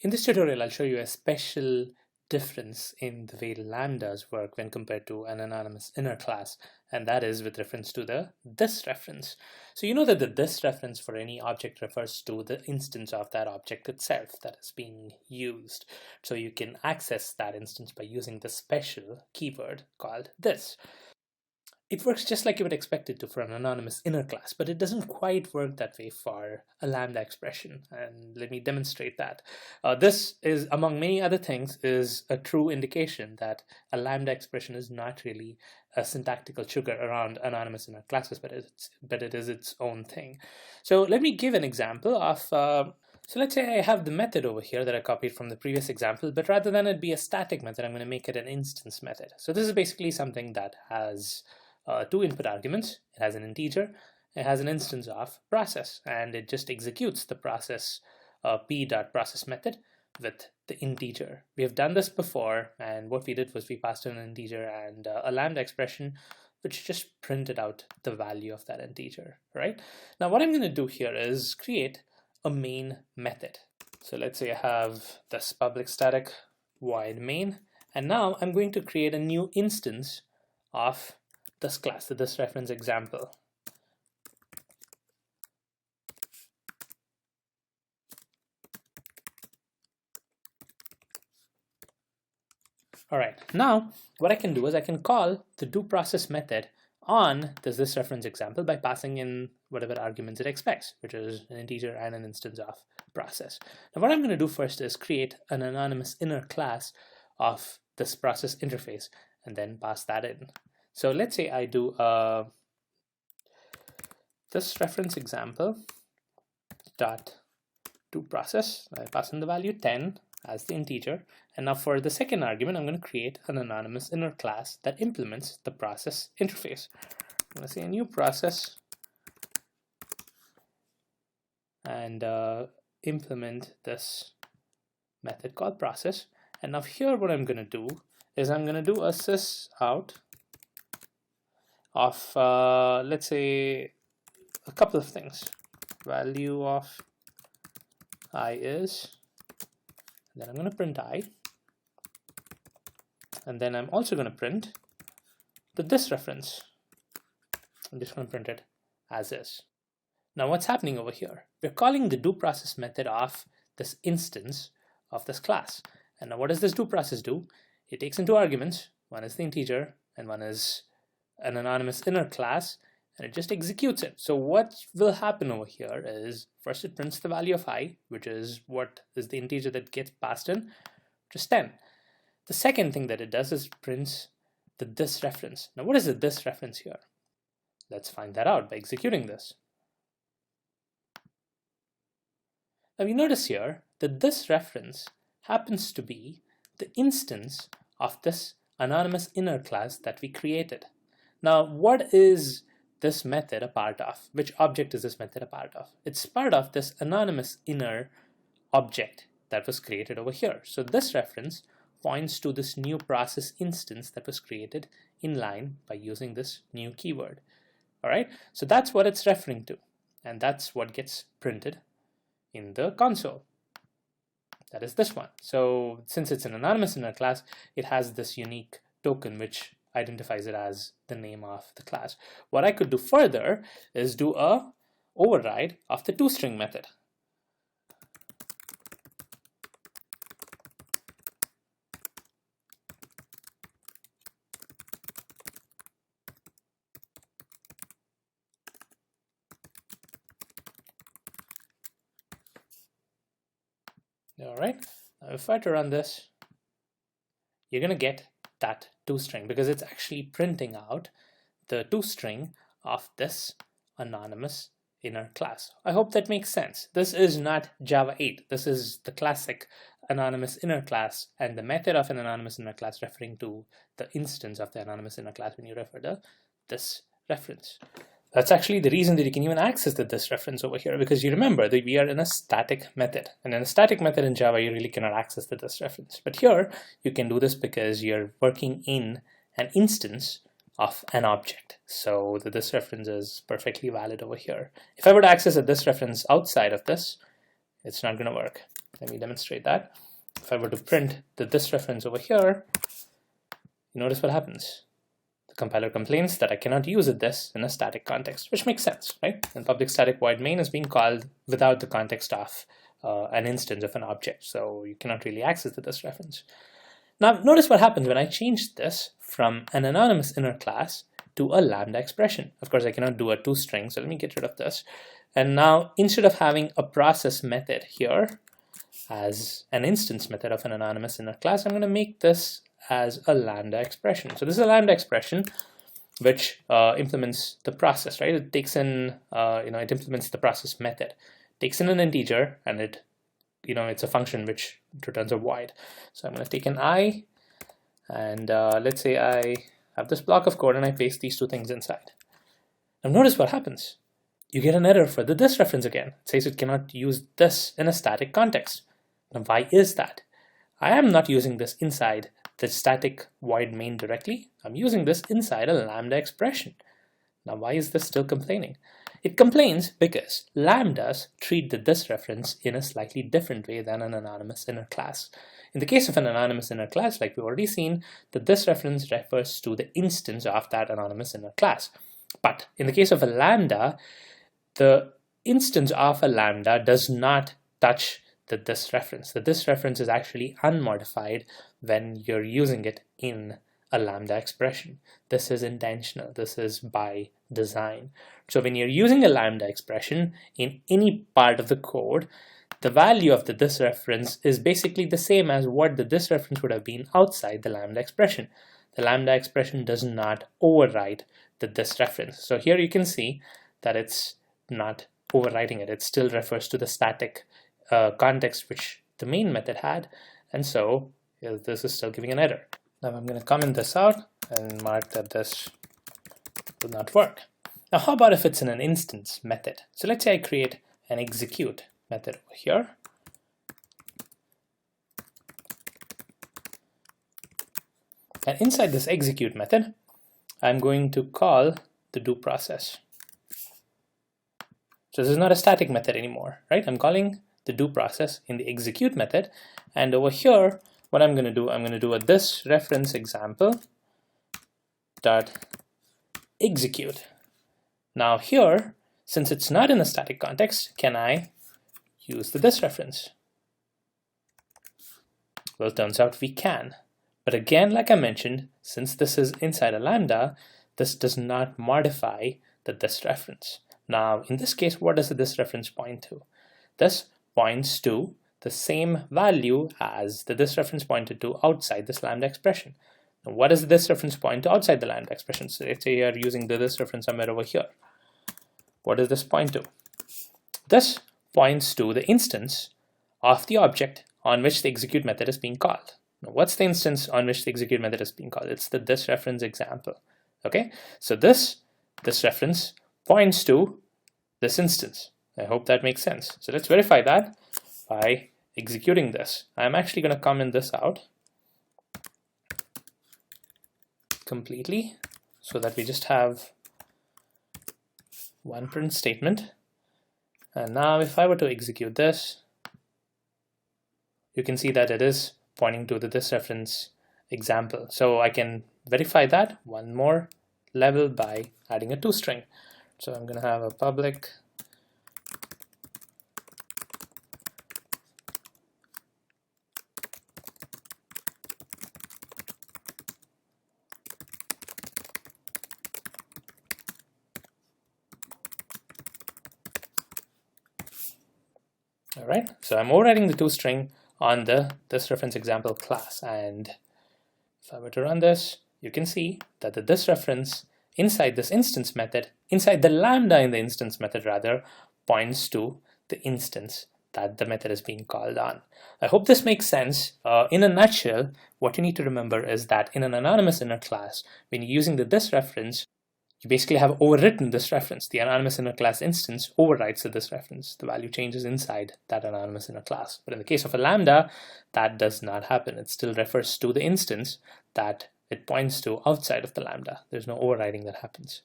In this tutorial, I'll show you a special difference in the way lambdas work when compared to an anonymous inner class, and that is with reference to the this reference. So you know that the this reference for any object refers to the instance of that object itself that is being used. So you can access that instance by using the special keyword called this. It works just like you would expect it to for an anonymous inner class, but it doesn't quite work that way for a lambda expression. And let me demonstrate that. This is, among many other things, is a true indication that a lambda expression is not really a syntactical sugar around anonymous inner classes, but it is its own thing. So let me give an example of so let's say I have the method over here that I copied from the previous example, but rather than it be a static method, I'm going to make it an instance method. So this is basically something that has two input arguments. It has an integer, it has an instance of process, and it just executes the process p.process method with the integer. We have done this before, and what we did was we passed in an integer and a lambda expression which just printed out the value of that integer, right? Now what I'm going to do here is create a main method. So let's say I have this public static void main, and now I'm going to create a new instance of this class, this reference example. All right, now what I can do is I can call the doProcess method on this reference example by passing in whatever arguments it expects, which is an integer and an instance of process. Now what I'm going to do first is create an anonymous inner class of this process interface and then pass that in. So let's say I do this reference example dot doProcess. I pass in the value 10 as the integer, and now for the second argument, I'm going to create an anonymous inner class that implements the process interface. I'm going to say a new process and implement this method called process. And now here, what I'm going to do is I'm going to do a sys out of let's say a couple of things. Value of I is, then I'm going to print I, and then I'm also going to print this reference. I'm just going to print it as is. Now what's happening over here? We're calling the doProcess method of this instance of this class. And now what does this doProcess do? It takes in two arguments. One is the integer and one is an anonymous inner class, and it just executes it. So what will happen over here is first it prints the value of I, which is what is the integer that gets passed in, just 10. The second thing that it does is prints the this reference. Now what is the this reference here? Let's find that out by executing this. Now you notice here that this reference happens to be the instance of this anonymous inner class that we created. Now what is this method a part of? Which object is this method a part of? It's part of this anonymous inner object that was created over here. So this reference points to this new process instance that was created in line by using this new keyword. All right, so that's what it's referring to, and that's what gets printed in the console. That is this one. So since it's an anonymous inner class, it has this unique token which identifies it as the name of the class. What I could do further is do a override of the toString method. All right, now if I were to run this, you're going to get that toString because it's actually printing out the toString of this anonymous inner class. I hope that makes sense. This is not Java 8. This is the classic anonymous inner class and the method of an anonymous inner class referring to the instance of the anonymous inner class when you refer to this reference. That's actually the reason that you can even access this reference over here, because you remember that we are in a static method, and in a static method in Java you really cannot access this reference. But here you can do this because you're working in an instance of an object, so this reference is perfectly valid over here. If I were to access this reference outside of this, it's not going to work. Let me demonstrate that. If I were to print the this reference over here, you notice what happens. The compiler complains that I cannot use this in a static context, which makes sense, right? And public static void main is being called without the context of an instance of an object, so you cannot really access the this reference. Now notice what happens when I change this from an anonymous inner class to a lambda expression. Of course, I cannot do a toString, so let me get rid of this. And now instead of having a process method here as an instance method of an anonymous inner class, I'm going to make this as a lambda expression. So this is a lambda expression which implements the process, right? It takes in, it implements the process method, takes in an integer, and it, it's a function which returns a void. So I'm going to take an I, and let's say I have this block of code and I paste these two things inside. Now notice what happens. You get an error for the this reference again. It says it cannot use this in a static context. Now why is that? I am not using this inside the static void main directly. I'm using this inside a lambda expression. Now why is this still complaining? It complains because lambdas treat the this reference in a slightly different way than an anonymous inner class. In the case of an anonymous inner class, like we've already seen, the this reference refers to the instance of that anonymous inner class. But in the case of a lambda, the instance of a lambda does not touch the this reference. The this reference is actually unmodified when you're using it in a lambda expression. This is intentional. This is by design. So when you're using a lambda expression in any part of the code, the value of the this reference is basically the same as what the this reference would have been outside the lambda expression. The lambda expression does not override the this reference. So here you can see that it's not overwriting it. It still refers to the static context which the main method had, and so this is still giving an error. Now I'm going to comment this out and mark that this will not work. Now how about if it's in an instance method? So let's say I create an execute method over here. And inside this execute method, I'm going to call the do process. So this is not a static method anymore, right? I'm calling the do process in the execute method, and over here what I'm going to do a this reference example dot execute. Now here, since it's not in a static context, can I use the this reference? Well, it turns out we can, but again, like I mentioned, since this is inside a lambda, this does not modify the this reference. Now in this case, what does the this reference point to? This points to the same value as the this reference pointed to outside this lambda expression. Now what does this reference point to outside the lambda expression? So let's say you are using the this reference somewhere over here. What does this point to? This points to the instance of the object on which the execute method is being called. Now what's the instance on which the execute method is being called? It's the this reference example. Okay, so this reference points to this instance. I hope that makes sense. So let's verify that by executing this. I'm actually going to comment this out completely so that we just have one print statement. And now if I were to execute this, you can see that it is pointing to the this reference example. So I can verify that one more level by adding a toString. So I'm going to have a public Alright, so I'm overriding the toString on the this reference example class, and if I were to run this, you can see that the this reference inside this instance method, inside the lambda in the instance method rather, points to the instance that the method is being called on. I hope this makes sense. In a nutshell, what you need to remember is that in an anonymous inner class, when you're using the this reference, you basically have overwritten this reference. The anonymous inner class instance overrides the this reference. The value changes inside that anonymous inner class. But in the case of a lambda, that does not happen. It still refers to the instance that it points to outside of the lambda. There's no overriding that happens.